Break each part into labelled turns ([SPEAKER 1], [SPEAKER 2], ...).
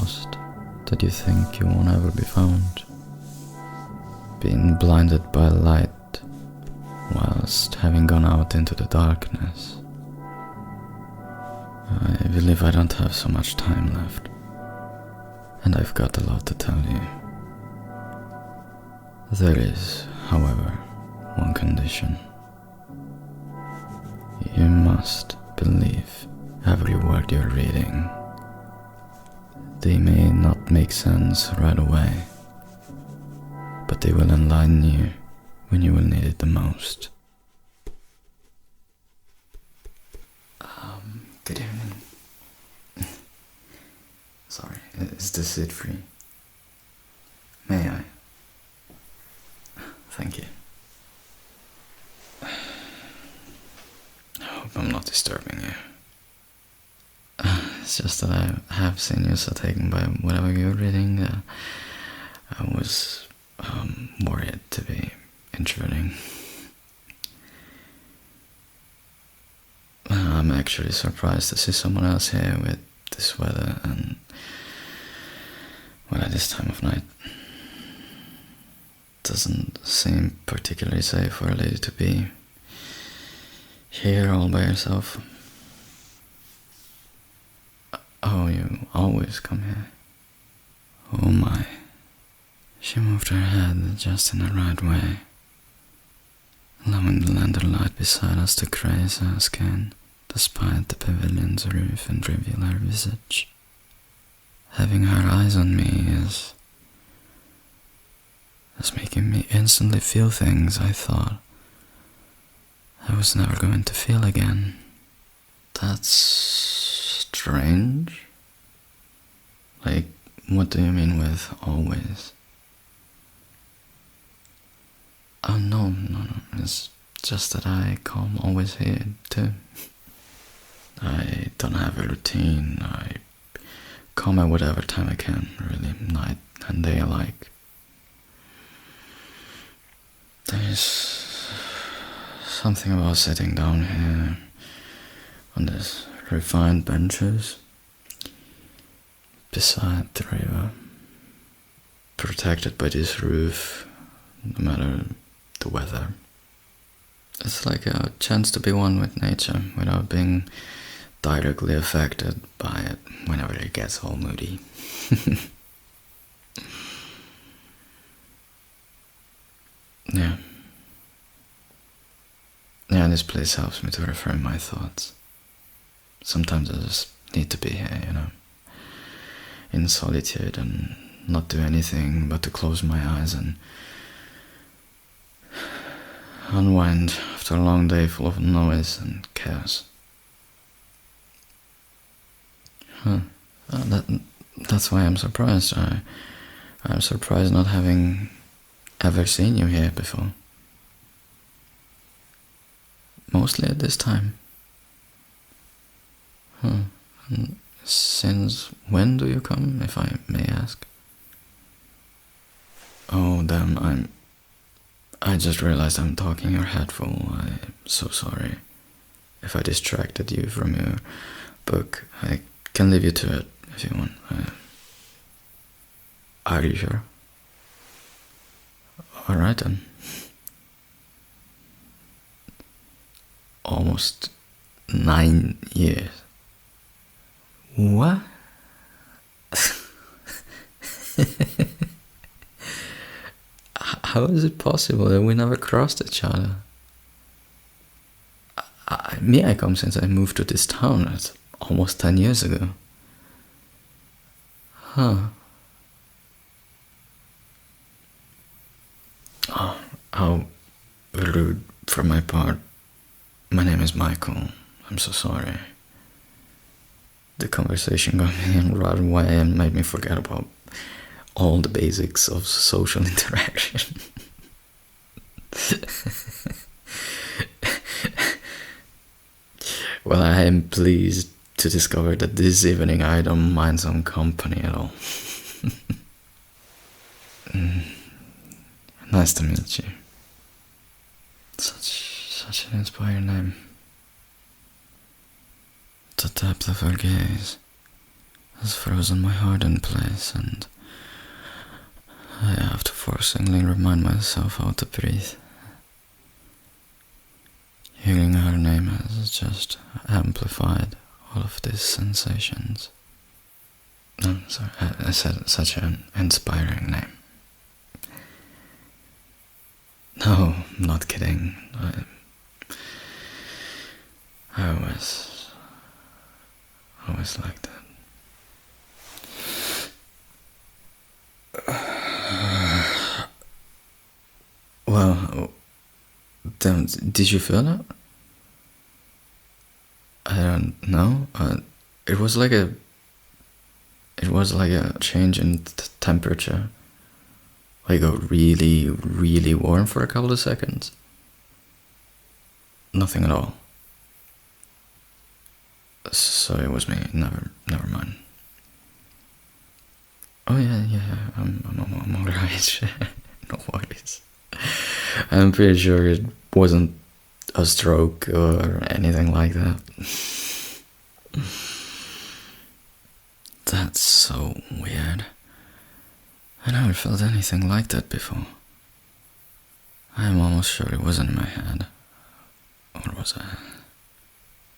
[SPEAKER 1] lost that you think you won't ever be found. Being blinded by light whilst having gone out into the darkness. I believe I don't have so much time left, and I've got a lot to tell you. There is, however, one condition. You must believe every word you're reading. They may not make sense right away, but they will enlighten you when you will need it the most. Good evening. Sorry, is this seat free? May I? Thank you. I hope I'm not disturbing you. It's just that I have seen you so taken by whatever you're reading. I was worried to be intruding. I'm actually surprised to see someone else here with this weather and, well, at this time of night. Doesn't seem particularly safe for a lady to be here all by herself. Oh, you always come here. Oh my. She moved her head just in the right way, allowing the lantern light beside us to graze our skin, despite the pavilion's roof and reveal her visage. Having her eyes on me is making me instantly feel things I thought I was never going to feel again. That's strange. Like, what do you mean with always? Oh, no, it's just that I come always here too. I don't have a routine. I come at whatever time I can, really, night and day alike. There's something about sitting down here on these refined benches beside the river, protected by this roof, no matter the weather. It's like a chance to be one with nature without being directly affected by it whenever it gets all moody. Yeah, this place helps me to reframe my thoughts. Sometimes I just need to be here, in solitude and not do anything but to close my eyes and unwind after a long day full of noise and chaos. That's why I'm surprised. I'm surprised not having ever seen you here before. Mostly at this time. And since when do you come, if I may ask? Oh, damn, I just realized I'm talking your head full. I'm so sorry. If I distracted you from your book, I can leave you to it if you want. Are you sure? Alright then. Almost 9 years. What? How is it possible that we never crossed each other? I come since I moved to this town. That's almost 10 years ago. Huh. Oh, how rude from my part. My name is Michael. I'm so sorry. The conversation got me in the right way and made me forget about all the basics of social interaction. Well, I am pleased to discover that this evening I don't mind some company at all. Nice to meet you. Such an inspiring name. The depth of her gaze, has frozen my heart in place, and I have to forcingly remind myself how to breathe. Hearing her name has just amplified all of these sensations. I'm sorry, I said such an inspiring name. No, I'm not kidding. I always liked that. Well, damn, did you feel that? I don't know. It was like a change in temperature. Like a really, really warm for a couple of seconds. Nothing at all. So it was me. Never mind. Oh yeah, I'm alright. No worries. I'm pretty sure it wasn't a stroke or anything like that. That's so weird. I never felt anything like that before. I'm almost sure it wasn't in my head. Or was I?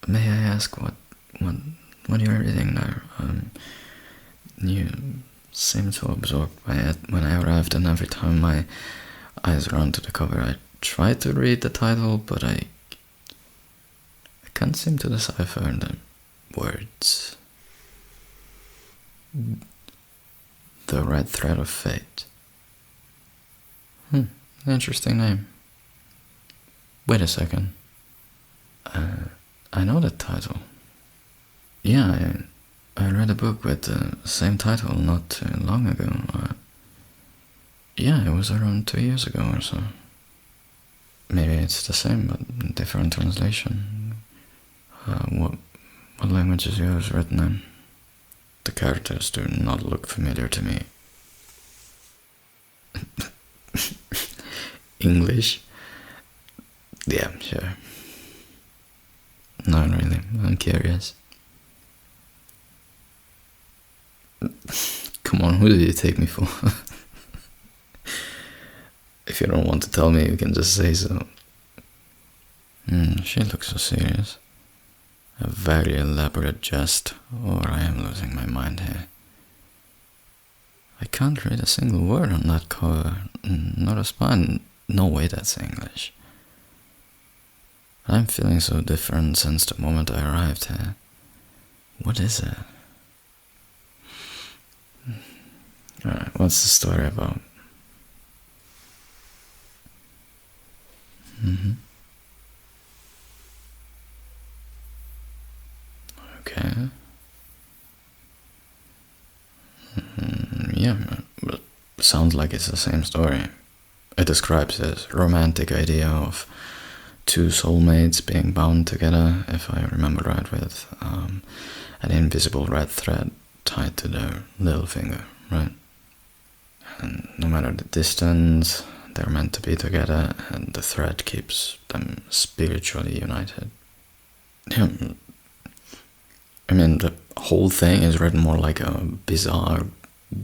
[SPEAKER 1] May I ask what you're reading now? You seem so absorbed by it when I arrived, and every time my eyes run to the cover, I try to read the title, but I can't seem to decipher the words. The Red Thread of Fate. Interesting name. Wait a second. I know that title. Yeah, I read a book with the same title not too long ago. Yeah, it was around 2 years ago or so. Maybe it's the same, but different translation. What language is yours written in? The characters do not look familiar to me. English? Yeah, sure. Not really, I'm curious. Come on, who do you take me for? If you don't want to tell me, you can just say so. She looks so serious. A very elaborate jest, or I am losing my mind here. I can't read a single word on that cover, not a spine. No way that's English. I'm feeling so different since the moment I arrived here. What is it? Alright, what's the story about? Okay. Yeah, but sounds like it's the same story. It describes this romantic idea of two soulmates being bound together, if I remember right, with an invisible red thread tied to their little finger, right? And no matter the distance, they're meant to be together, and the thread keeps them spiritually united. Yeah, I mean, the whole thing is written more like a bizarre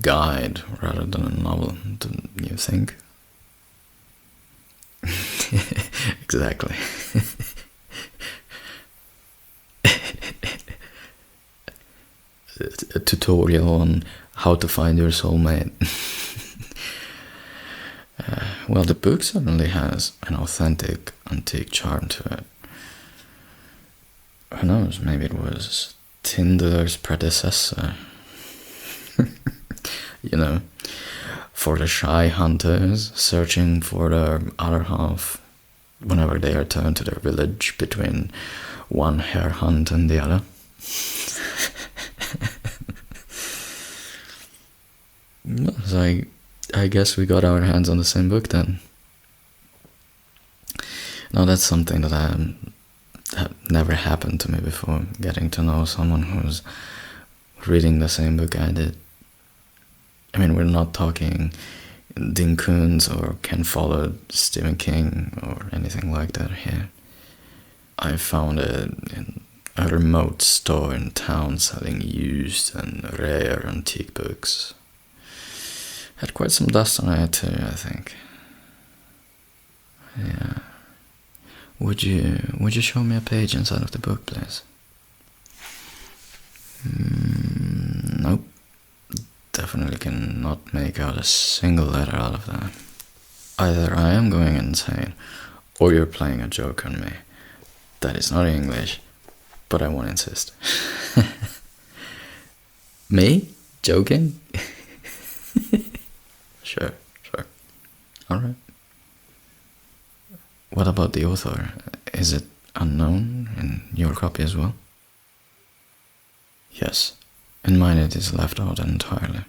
[SPEAKER 1] guide rather than a novel, don't you think? Exactly. A tutorial on how to find your soulmate. Well, the book certainly has an authentic, antique charm to it. Who knows, maybe it was Tinder's predecessor. You know, for the shy hunters searching for their other half whenever they return to their village between one hare hunt and the other. So I guess we got our hands on the same book then. Now that's something that that never happened to me before, getting to know someone who's reading the same book I did. I mean, we're not talking Dean Koontz or Ken Follett, Stephen King, or anything like that here. I found it in a remote store in town selling used and rare antique books. Had quite some dust on it too, I think. Yeah. Would you show me a page inside of the book, please? Nope. Definitely cannot make out a single letter out of that. Either I am going insane, or you're playing a joke on me. That is not English, but I won't insist. Me? Joking? Sure. Alright. What about the author? Is it unknown in your copy as well? Yes. In mine it is left out entirely.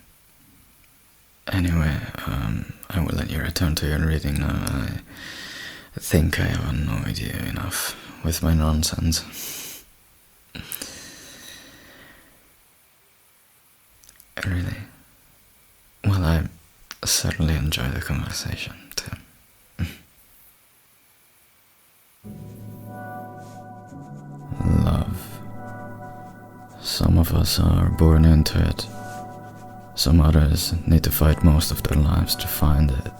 [SPEAKER 1] Anyway, I will let you return to your reading now. I think I have annoyed you enough with my nonsense. Really? Well, I certainly enjoy the conversation, too. Love. Some of us are born into it. Some others need to fight most of their lives to find it.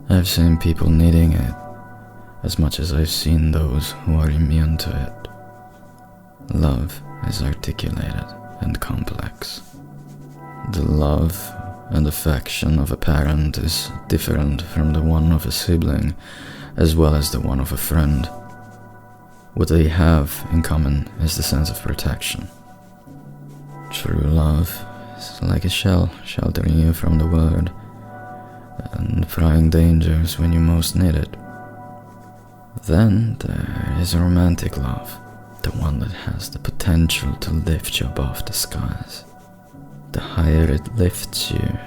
[SPEAKER 1] I've seen people needing it as much as I've seen those who are immune to it. Love is articulated and complex. The love and affection of a parent is different from the one of a sibling, as well as the one of a friend. What they have in common is the sense of protection. True love is like a shell sheltering you from the world and prying dangers when you most need it. Then there is romantic love, the one that has the potential to lift you above the skies. The higher it lifts you,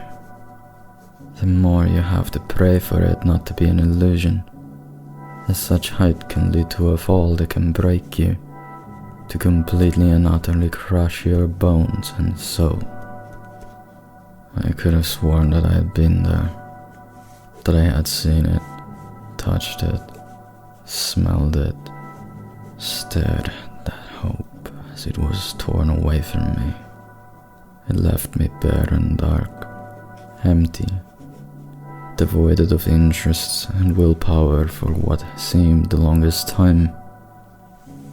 [SPEAKER 1] the more you have to pray for it not to be an illusion, as such height can lead to a fall that can break you, to completely and utterly crush your bones and soul. I could have sworn that I had been there, that I had seen it, touched it, smelled it, stared at that hope as it was torn away from me. It left me bare and dark, empty, devoid of interests and willpower for what seemed the longest time.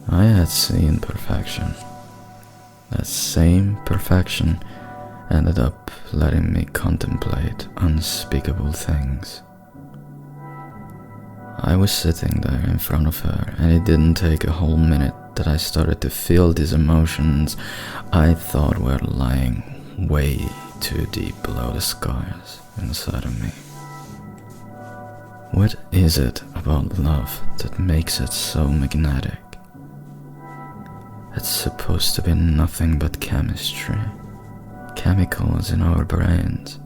[SPEAKER 1] I had seen perfection. That same perfection ended up letting me contemplate unspeakable things. I was sitting there in front of her, and it didn't take a whole minute that I started to feel these emotions I thought were lying way too deep below the scars inside of me. What is it about love that makes it so magnetic? It's supposed to be nothing but chemistry, chemicals in our brains,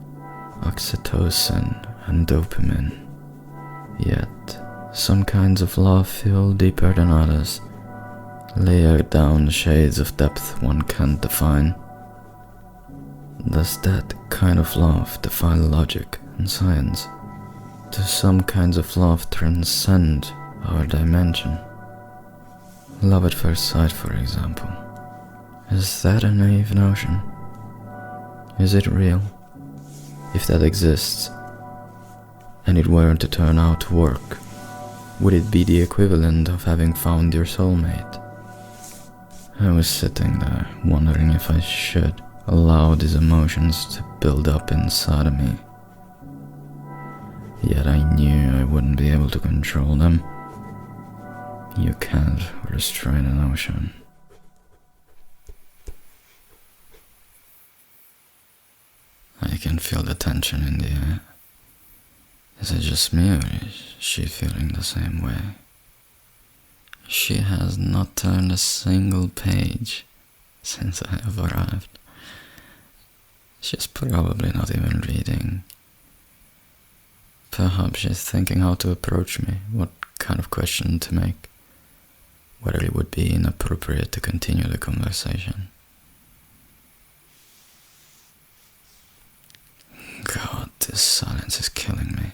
[SPEAKER 1] oxytocin and dopamine. Yet, some kinds of love feel deeper than others, layered down shades of depth one can't define. Does that kind of love defy logic and science? Do some kinds of love transcend our dimension? Love at first sight, for example. Is that a naive notion? Is it real? If that exists, and it weren't to turn out to work, would it be the equivalent of having found your soulmate? I was sitting there, wondering if I should allow these emotions to build up inside of me. Yet I knew I wouldn't be able to control them. You can't restrain an ocean. I can feel the tension in the air. Is it just me, or is she feeling the same way? She has not turned a single page since I have arrived. She's probably not even reading. Perhaps she's thinking how to approach me, what kind of question to make, whether it would be inappropriate to continue the conversation. God, this silence is killing me.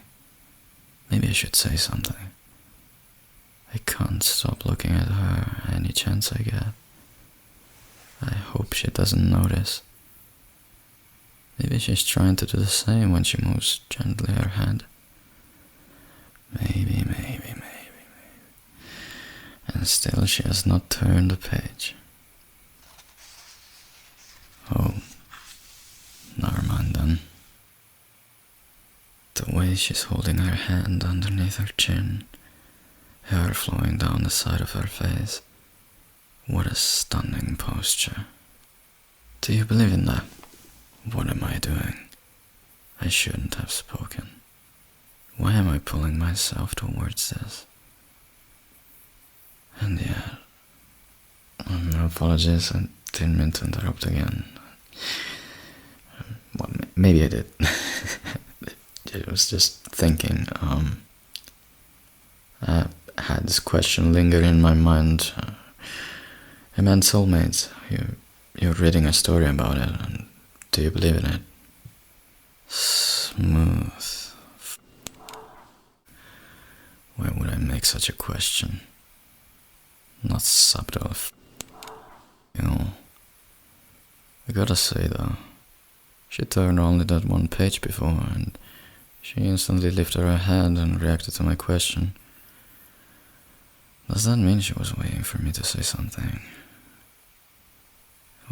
[SPEAKER 1] Maybe I should say something. I can't stop looking at her any chance I get. hope she doesn't notice. Maybe she's trying to do the same when she moves gently her head. Maybe. And still she has not turned the page. Oh, never mind then. The way she's holding her hand underneath her chin, hair flowing down the side of her face. What a stunning posture. Do you believe in that? What am I doing? I shouldn't have spoken. Why am I pulling myself towards this? And yeah, apologies, I didn't mean to interrupt again. Well, maybe I did. I was just thinking, I had this question linger in my mind. Hey man, Soulmates, you're reading a story about it, and do you believe in it? Smooth. Why would I make such a question? Not subtle. You know. I gotta say though, she turned only that one page before, and she instantly lifted her head and reacted to my question. Does that mean she was waiting for me to say something?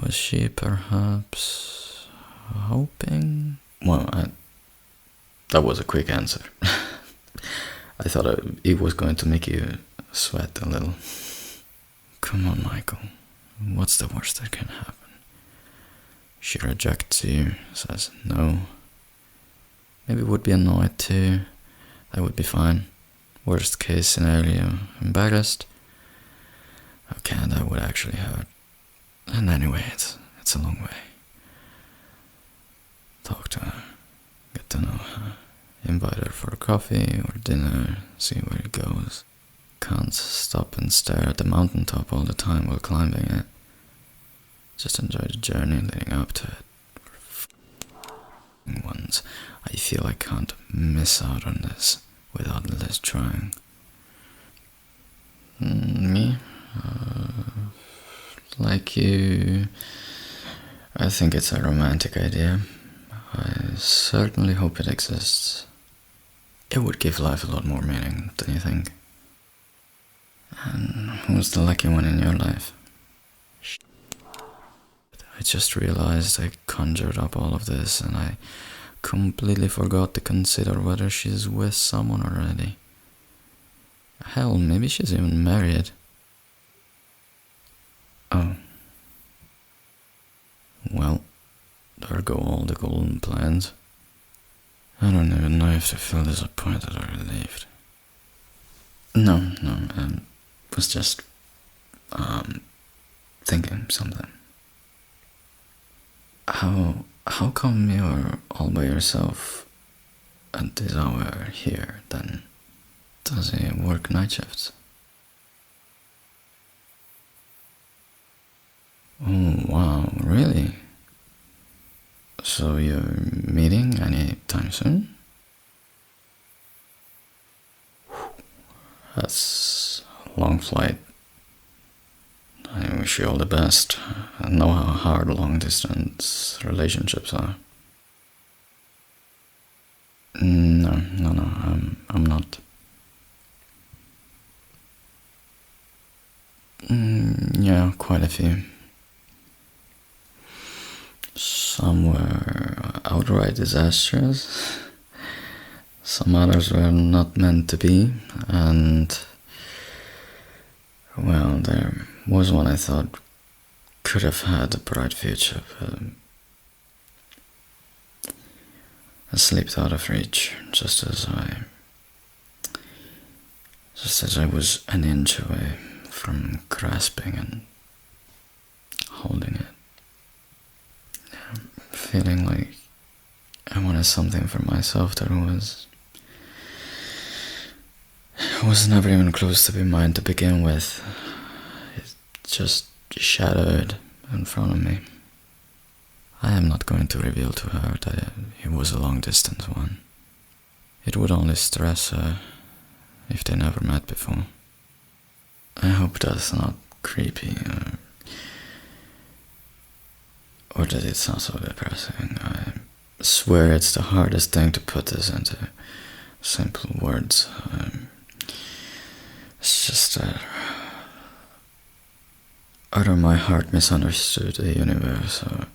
[SPEAKER 1] Was she perhaps hoping? Well, that was a quick answer. I thought it was going to make you sweat a little. Come on, Michael. What's the worst that can happen? She rejects you, says no. Maybe would be annoyed too. That would be fine. Worst case scenario, embarrassed. Okay, that would actually hurt. And anyway, it's a long way. Talk to her, get to know her, invite her for coffee or dinner, see where it goes. Can't stop and stare at the mountaintop all the time while climbing it. Just enjoy the journey leading up to it. Once, I feel I can't miss out on this without at least trying. Me? Like you, I think it's a romantic idea. I certainly hope it exists. It would give life a lot more meaning, don't you think? And who's the lucky one in your life? I just realized I conjured up all of this and I completely forgot to consider whether she's with someone already. Hell, maybe she's even married. Oh. Well, there go all the golden plans. I don't even know if to feel disappointed or relieved. No, was just, thinking something. How come you're all by yourself at this hour here, then? Does he work night shifts? Oh, wow, really? So you're meeting anytime soon? That's a long flight. I wish you all the best. I know how hard long-distance relationships are. No, I'm not. Yeah, quite a few. Some were outright disastrous. Some others were not meant to be, and well, there was one I thought could have had a bright future, but I slipped out of reach just as I was an inch away from grasping and holding it. Feeling like I wanted something for myself that was never even close to be mine to begin with. It just shadowed in front of me. I am not going to reveal to her that it was a long distance one. It would only stress her if they never met before. I hope that's not creepy or Or does it sound so depressing? I swear it's the hardest thing to put this into simple words. It's just that either my heart misunderstood the universe, or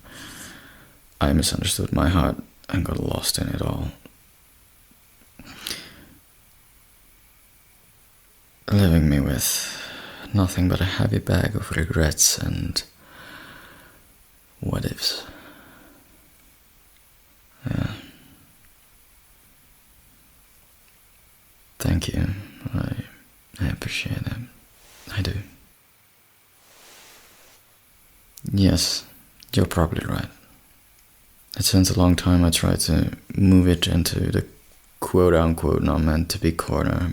[SPEAKER 1] I misunderstood my heart and got lost in it all. Leaving me with nothing but a heavy bag of regrets and what ifs. Yeah. Thank you. I appreciate it. I do. Yes, you're probably right. It's since a long time I tried to move it into the quote-unquote not meant to be corner.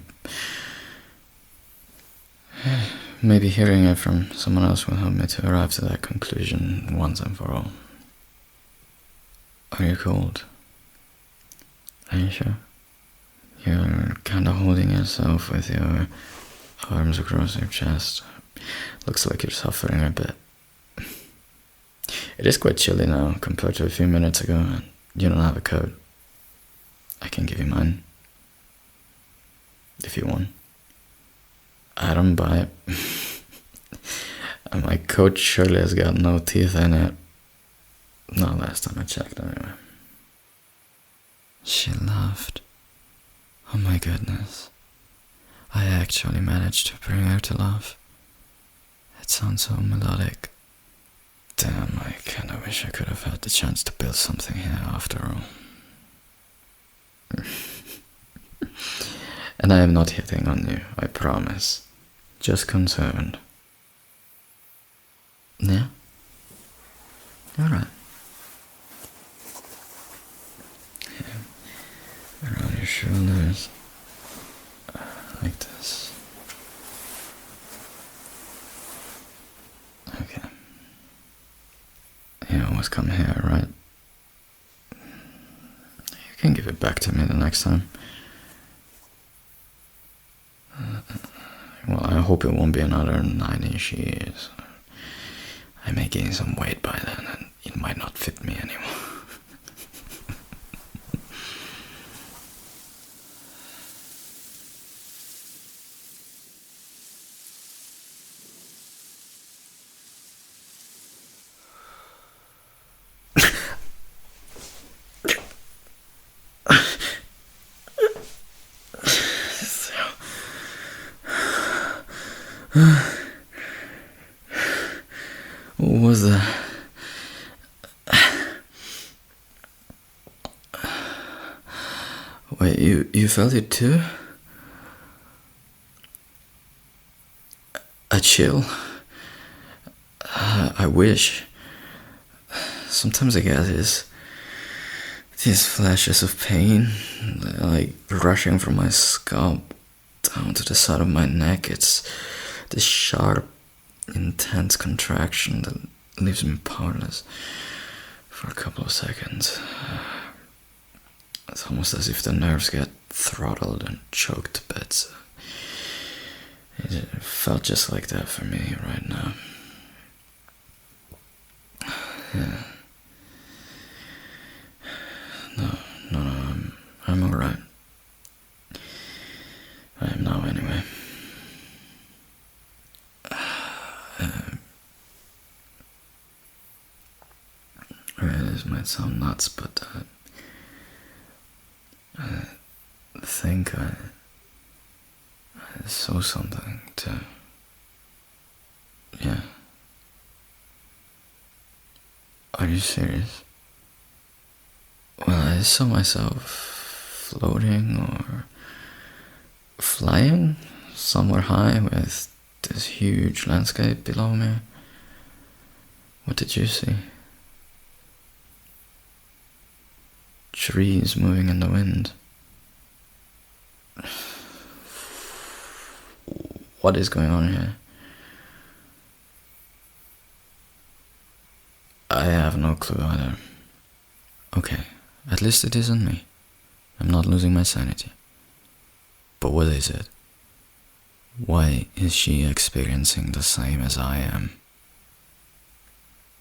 [SPEAKER 1] Maybe hearing it from someone else will help me to arrive to that conclusion once and for all. Are you cold? Are you sure? You're kinda holding yourself with your arms across your chest. Looks like you're suffering a bit. It is quite chilly now compared to a few minutes ago, and you don't have a coat. I can give you mine. If you want. I don't buy it. And my coat surely has got no teeth in it. Not last time I checked, anyway. She laughed. Oh my goodness. I actually managed to bring her to laugh. It sounds so melodic. Damn, I kinda wish I could have had the chance to build something here after all. And I am not hitting on you, I promise. Just concerned. Yeah? Alright. Yeah. Around your shoulders. Like this. Okay. You always come here, right? You can give it back to me the next time. Well, I hope it won't be another 9-ish years. I may gain some weight by then, and it might not fit me anymore. What was that? Wait, you felt it too? A chill? I wish. Sometimes I get these flashes of pain, like rushing from my scalp down to the side of my neck. It's this sharp, intense contraction that leaves me powerless for a couple of seconds. It's almost as if the nerves get throttled and choked to bits. It felt just like that for me right now. Yeah. No, I'm alright. I am now anyway. This might sound nuts, but I think I saw something too. Yeah. Are you serious? Well, I saw myself floating or flying somewhere high with this huge landscape below me. What did you see? Trees moving in the wind. What is going on here? I have no clue either. Okay, at least it isn't me. I'm not losing my sanity. But what is it? Why is she experiencing the same as I am?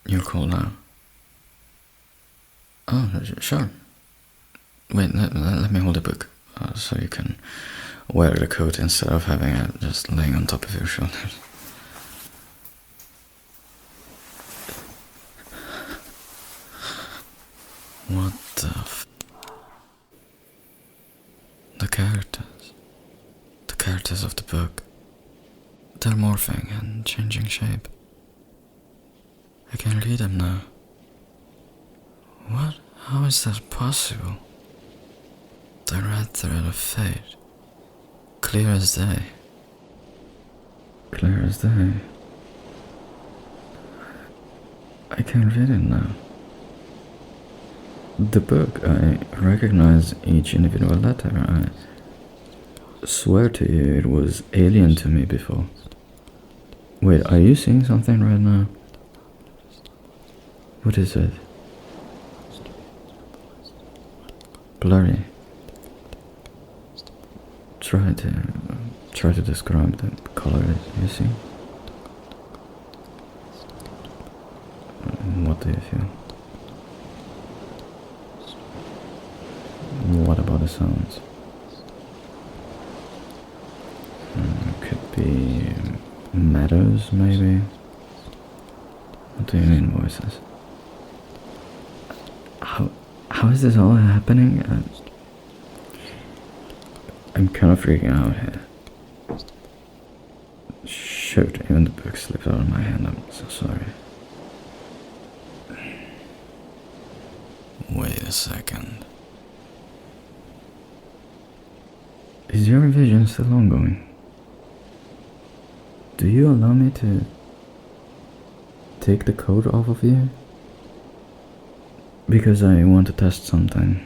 [SPEAKER 1] You're cold now. Oh, sure. Wait, let me hold the book, so you can wear the coat instead of having it just laying on top of your shoulders. What the The characters. The characters of the book. They're morphing and changing shape. I can read them now. What? How is that possible? The red thread of fate. Clear as day. Clear as day. I can read it now. The book, I recognize each individual letter. I swear to you it was alien to me before. Wait, are you seeing something right now? What is it? Blurry. Try to describe the colors you see. What do you feel? What about the sounds? Could be meadows, maybe. What do you mean voices? How is this all happening? I'm kind of freaking out here. Shoot, even the book slipped out of my hand. I'm so sorry. Wait a second. Is your vision still ongoing? Do you allow me to take the coat off of you? Because I want to test something.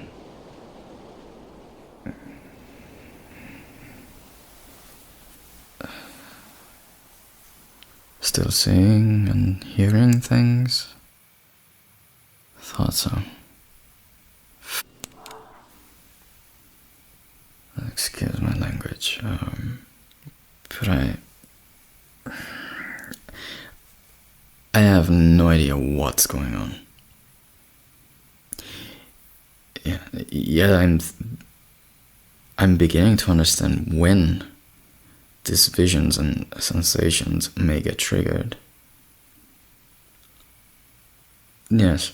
[SPEAKER 1] Still seeing and hearing things? Thought so. Excuse my language, but I have no idea what's going on. Yeah, I'm beginning to understand when these visions and sensations may get triggered. Yes,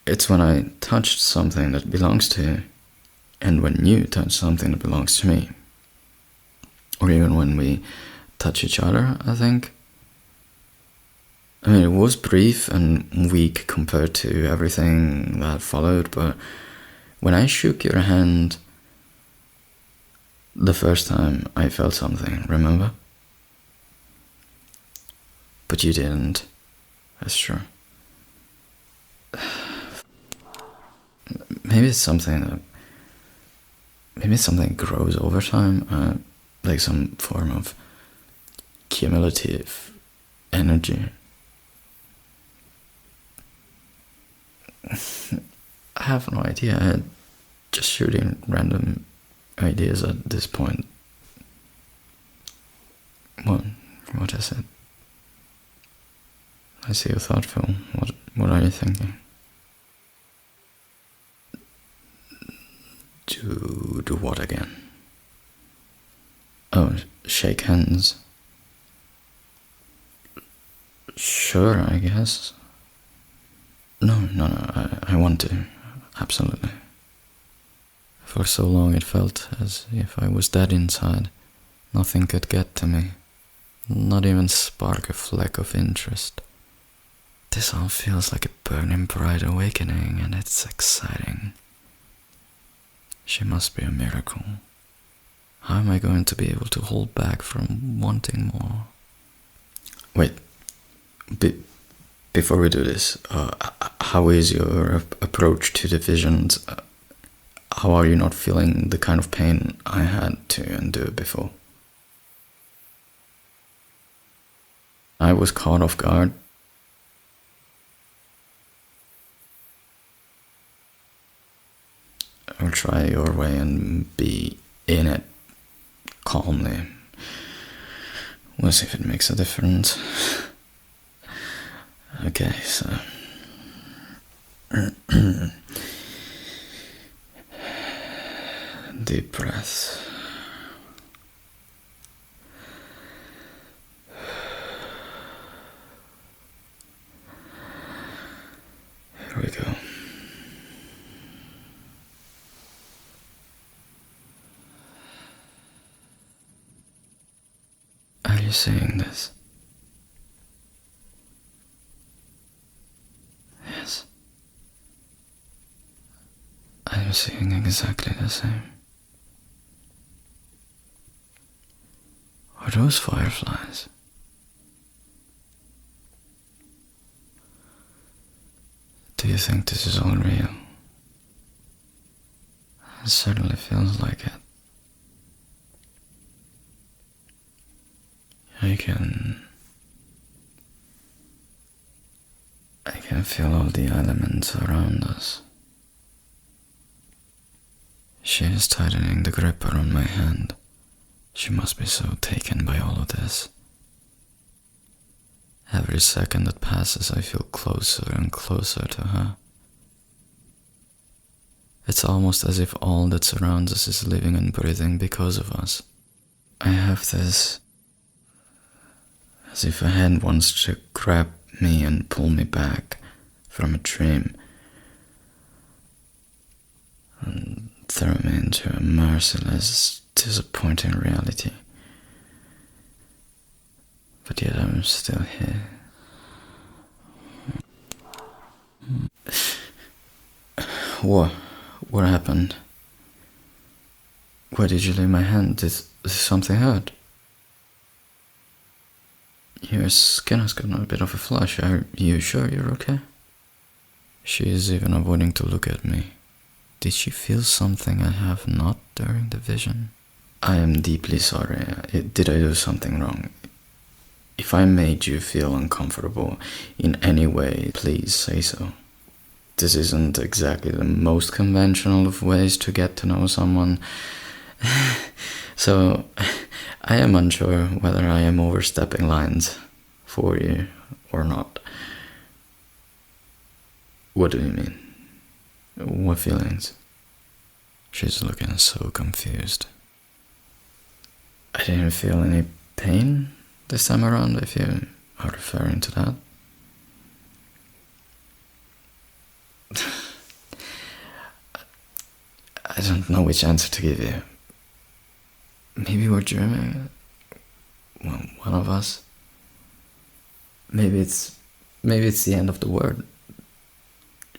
[SPEAKER 1] it's when I touched something that belongs to you, and when you touch something that belongs to me. Or even when we touch each other, I think. I mean, it was brief and weak compared to everything that followed, but when I shook your hand the first time, I felt something, remember? But you didn't. That's true. Maybe it's something grows over time, like some form of cumulative energy. I have no idea. I'm just shooting random ideas at this point. What is it? I see you thoughtful. What are you thinking? Do what again? Oh, shake hands. Sure, I guess. No, I want to. Absolutely. For so long it felt as if I was dead inside. Nothing could get to me. Not even spark a fleck of interest. This all feels like a burning bright awakening, and it's exciting. She must be a miracle. How am I going to be able to hold back from wanting more? Wait. Before we do this, how is your approach to the visions? How are you not feeling the kind of pain I had to endure before? I was caught off guard. I'll try your way and be in it calmly. We'll see if it makes a difference. Okay, so deep breaths. Here we go. Are you seeing this? Yes. I am seeing exactly the same. Are those fireflies? Do you think this is all real? It certainly feels like it. I can feel all the elements around us. She is tightening the grip around my hand. She must be so taken by all of this. Every second that passes, I feel closer and closer to her. It's almost as if all that surrounds us is living and breathing because of us. I have this, as if a hand wants to grab me and pull me back from a dream and throw me into a merciless, disappointing reality. But yet I'm still here. What happened? Where did you leave my hand? Did something hurt? Your skin has gotten a bit of a flush. Are you sure you're okay? She is even avoiding to look at me. Did she feel something I have not during the vision? I am deeply sorry. Did I do something wrong? If I made you feel uncomfortable in any way, please say so. This isn't exactly the most conventional of ways to get to know someone. So, I am unsure whether I am overstepping lines for you or not. What do you mean? What feelings? She's looking so confused. I didn't feel any pain this time around, if you are referring to that. I don't know which answer to give you. Maybe we're dreaming. One of us. Maybe it's the end of the world.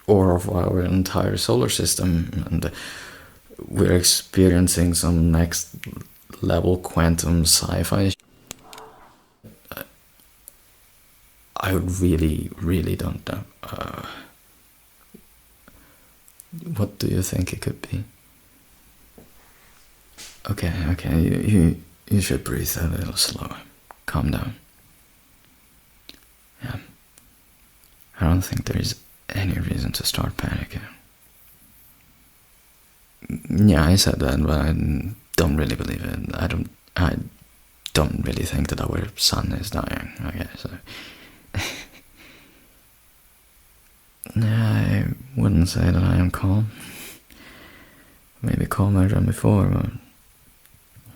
[SPEAKER 1] Or of our entire solar system, and we're experiencing some next level quantum sci-fi. I really don't know. What do you think it could be? Okay, you should breathe a little slower. Calm down. Yeah. I don't think there is any reason to start panicking. Yeah, I said that, but I don't really believe it. I don't really think that our sun is dying. Okay, so I wouldn't say that I am calm. Maybe calmer than before, but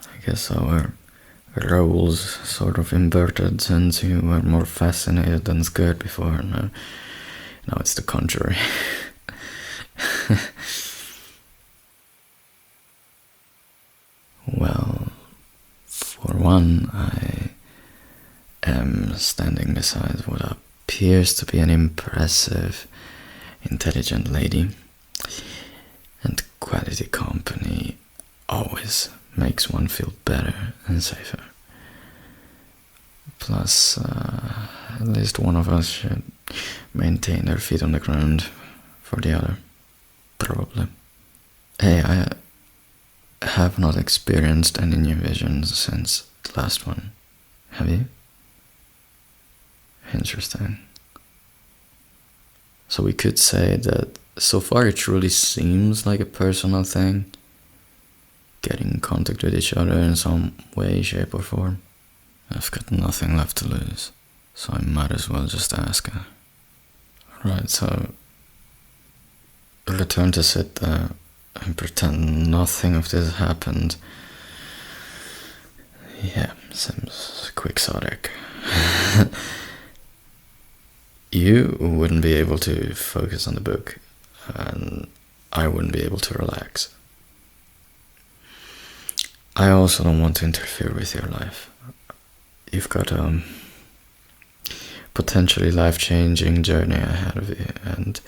[SPEAKER 1] I guess our roles sort of inverted since you were more fascinated than scared before. Now it's the contrary. Well, for one, I am standing beside what appears to be an impressive, intelligent lady, and quality company always makes one feel better and safer. Plus, at least one of us should maintain their feet on the ground for the other, probably. Hey, I have not experienced any new visions since the last one. Have you? Interesting. So we could say that so far it truly seems like a personal thing, getting in contact with each other in some way, shape or form. I've got nothing left to lose, so I might as well just ask her. Right, so return to sit there and pretend nothing of this happened. Yeah, seems quixotic. You wouldn't be able to focus on the book, and I wouldn't be able to relax. I also don't want to interfere with your life. You've got a potentially life-changing journey ahead of you, and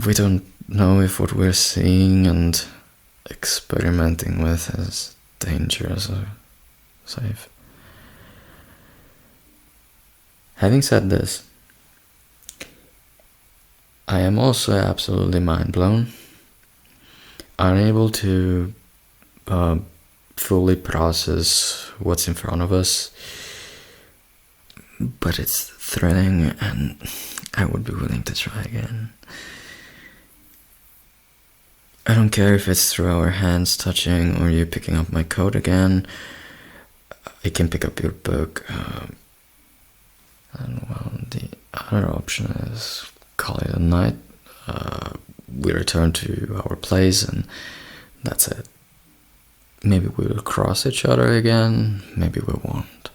[SPEAKER 1] we don't know if what we're seeing and experimenting with is dangerous or safe. Having said this, I am also absolutely mind-blown, unable to fully process what's in front of us, but it's thrilling and I would be willing to try again. I don't care if it's through our hands touching or you picking up my coat again. I can pick up your book. And well, the other option is call it a night. We return to our place and that's it. Maybe we'll cross each other again, maybe we won't.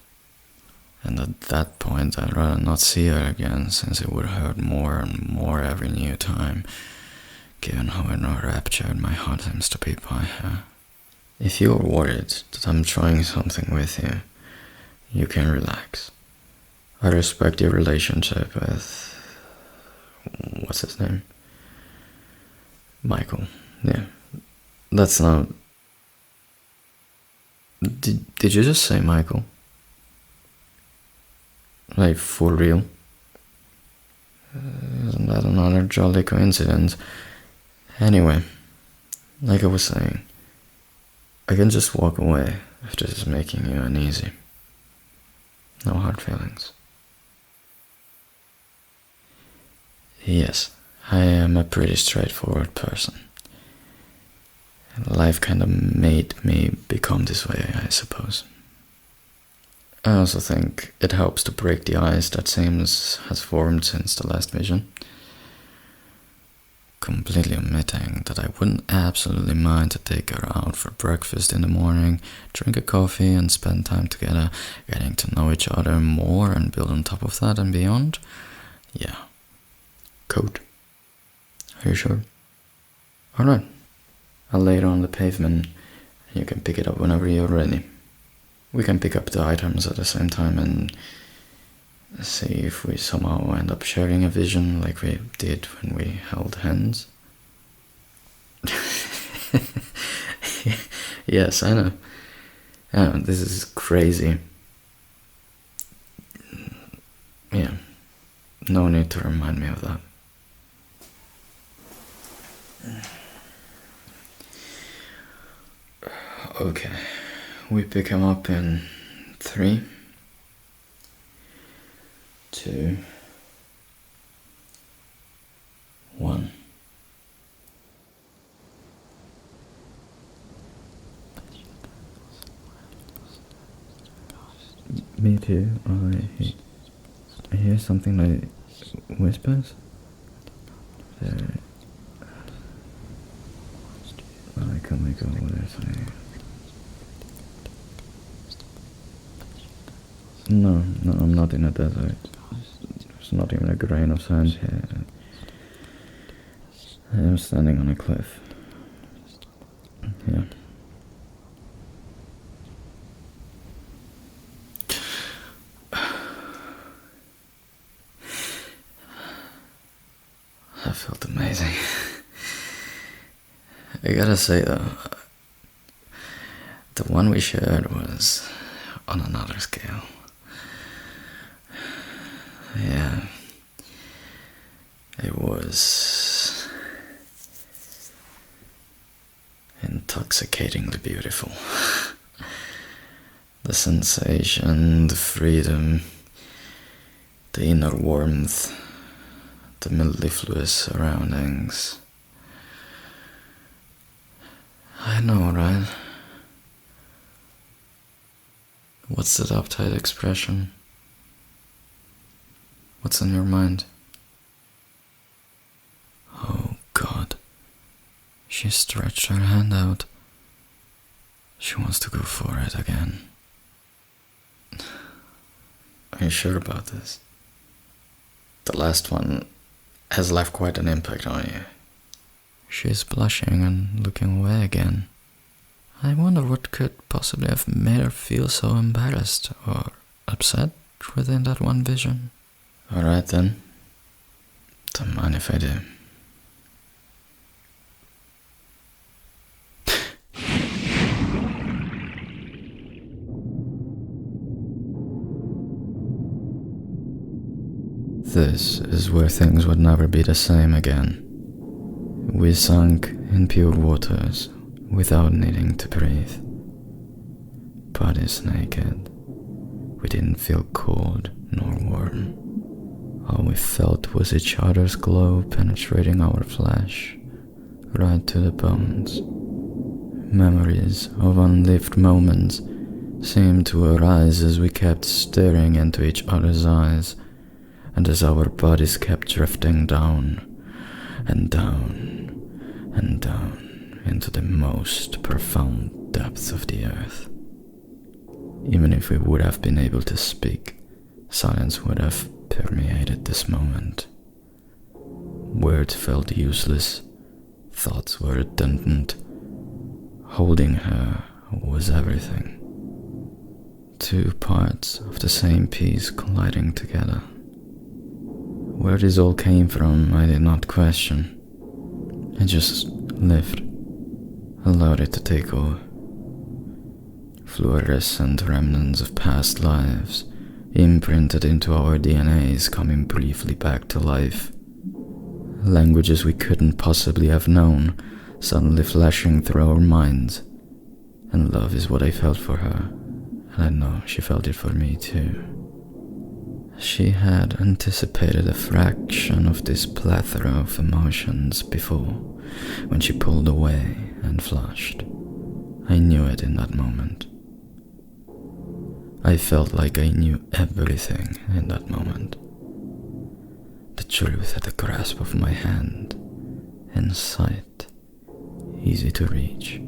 [SPEAKER 1] And at that point I'd rather not see her again, since it would hurt more and more every new time, given how enraptured my heart seems to be by her. If you're worried that I'm trying something with you, you can relax. I respect your relationship with... what's his name? Michael. Yeah. That's not... Did you just say Michael? Like, for real? Isn't that another jolly coincidence? Anyway, like I was saying, I can just walk away if this is making you uneasy. No hard feelings. Yes, I am a pretty straightforward person. Life kinda made me become this way, I suppose. I also think it helps to break the ice that seems has formed since the last vision. Completely omitting that I wouldn't absolutely mind to take her out for breakfast in the morning, drink a coffee and spend time together, getting to know each other more and build on top of that and beyond. Yeah. Coat. Are you sure? Alright. I'll lay it on the pavement and you can pick it up whenever you're ready. We can pick up the items at the same time and see if we somehow end up sharing a vision like we did when we held hands. Yes, I know. Yeah, this is crazy. Yeah, no need to remind me of that. Okay, we pick him up in 3, 2, 1. Me too. I hear something like whispers. Can we go this way? No, I'm not in a desert. There's not even a grain of sand here. I am standing on a cliff. Yeah. That felt amazing. I gotta say though, the one we shared was on another scale. Yeah, it was intoxicatingly beautiful. The sensation, the freedom, the inner warmth, the mellifluous surroundings. I know, right? What's that uptight expression? What's on your mind? Oh God, She stretched her hand out. She wants to go for it again. Are you sure about this? The last one has left quite an impact on you. She's blushing and looking away again. I wonder what could possibly have made her feel so embarrassed or upset within that one vision. Alright then. Don't mind if I do. This is where things would never be the same again. We sunk in pure waters without needing to breathe. Bodies naked. We didn't feel cold nor warm. All we felt was each other's glow penetrating our flesh, right to the bones. Memories of unlived moments seemed to arise as we kept staring into each other's eyes, and as our bodies kept drifting down and down and down into the most profound depths of the earth. Even if we would have been able to speak, silence would have permeated this moment. Words felt useless, thoughts were redundant. Holding her was everything. Two parts of the same piece colliding together. Where this all came from, I did not question. I just lived, allowed it to take over. Fluorescent remnants of past lives, imprinted into our DNAs, coming briefly back to life. Languages we couldn't possibly have known, suddenly flashing through our minds. And love is what I felt for her, and I know she felt it for me too. She had anticipated a fraction of this plethora of emotions before, when she pulled away and flushed. I knew it in that moment. I felt like I knew everything in that moment. The truth at the grasp of my hand, in sight, easy to reach.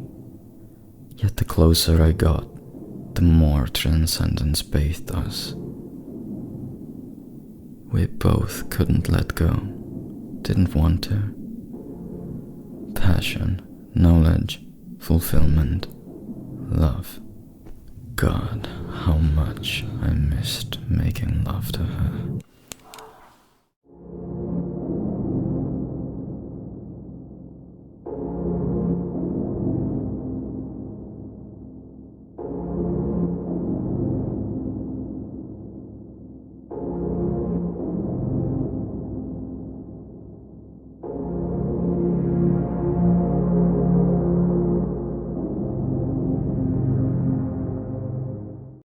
[SPEAKER 1] Yet the closer I got, the more transcendence bathed us. We both couldn't let go, didn't want to. Passion, knowledge, fulfillment, love. God, how much I missed making love to her.